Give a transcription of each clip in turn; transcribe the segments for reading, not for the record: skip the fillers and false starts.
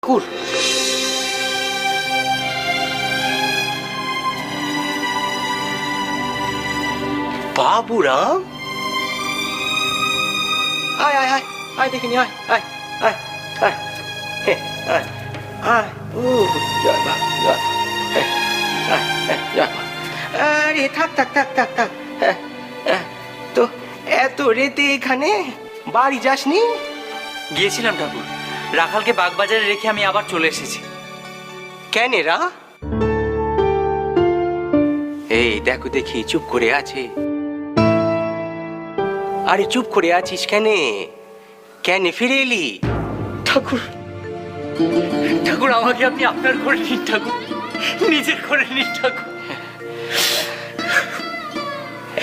ঠাকুর, বাবুরাম, আয় আয় আয় আয়, দেখিনি, আয় আয় আয় আয়, হে, আয় আয়, ও জয় মা, জয় মা, হে, আয়, জয় মা। আরে থাক থাক থাক থাক থাক, তো এত রেতে এখানে বাড়ি যাসনি? গিয়েছিলাম ঠাকুর, রাখালকে বাগবাজারে রেখে আমি আবার চলে এসেছি। কেন রা? এই দেখো দেখি চুপ করে আছে। আরে চুপ করে আছিস কেন? কেন ফিরে এলি? ঠাকুর, ঠাকুর আমাকে আপনি আপনার করে নিন ঠাকুর, নিজের করে নিন ঠাকুর।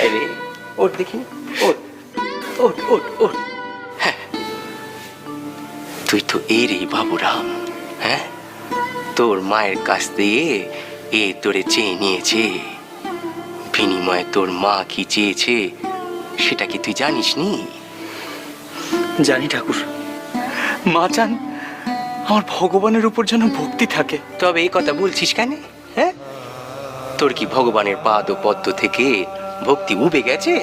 আরে ওঠ দেখি, ওঠ ওঠ ওঠ ওঠ। হ্যাঁ, তুই তো এরই বাবুরাম। হ্যাঁ, তোর মায়ের কাছ দিয়ে এ তোরে চেয়ে নিয়েছে। বিনিময়ে তোর মা কি চেয়েছে সেটা কি তুই জানিস নি? জানি ঠাকুর, মা চান আমার ভগবানের উপর যেন ভক্তি থাকে। তবে এই কথা বলছিস কেন? হ্যাঁ, তোর কি ভগবানের পাদ ও পদ্ম থেকে ভক্তি উবে গেছে?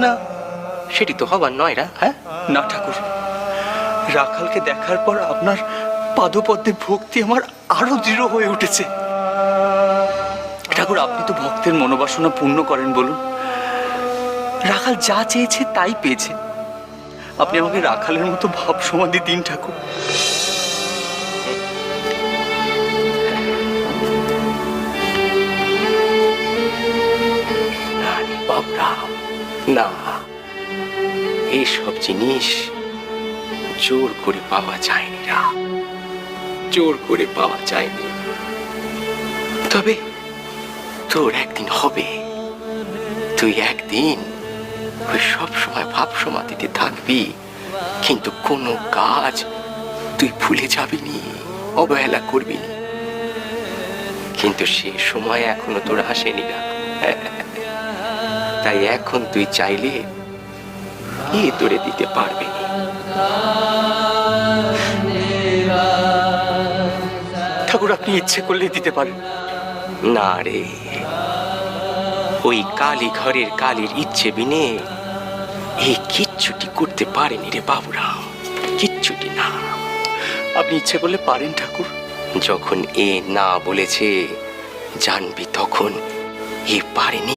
না, সেটি তো হবার নয় রা। হ্যাঁ না ঠাকুর, রাখালকে দেখার পর আপনার পাদপদ্মে ভক্তি আমার আরো দৃঢ় হয়ে উঠেছে। ঠাকুর, আপনি তো ভক্তের মনোবাসনা পূর্ণ করেন বলুন। রাখাল যা চেয়েছে তাই পেয়েছে। আপনি আমাকে রাখালের মতো ভাব সমাধি দিন ঠাকুর। না রে বাবরাম, না, এইসব জিনিস জোর করে পাওয়া যায়নি রা, জোর করে পাওয়া যায়নি। তবে তোর একদিন হবে। তুই একদিন ওই সব সময় ভাব সমাধিতে থাকবি, কিন্তু কোনো কাজ তুই ভুলে যাবি নি, অবহেলা করবি নি। কিন্তু সে সময় এখনো তোর আসেনি না। তাই এখন তুই চাইলে কি তোরে দিতে পারবে না। ঠাকুর, আপনি ইচ্ছে করলে দিতে পারেন। না রে, ওই কালী ঘরের কালীর ইচ্ছে বিনে এই কিচ্ছুটি করতে পারেনি রে বাবুরাম, কিচ্ছুটি না। আপনি ইচ্ছে করলে পারেন ঠাকুর। যখন এ না বলেছে জানবি তখন এ পারেনি।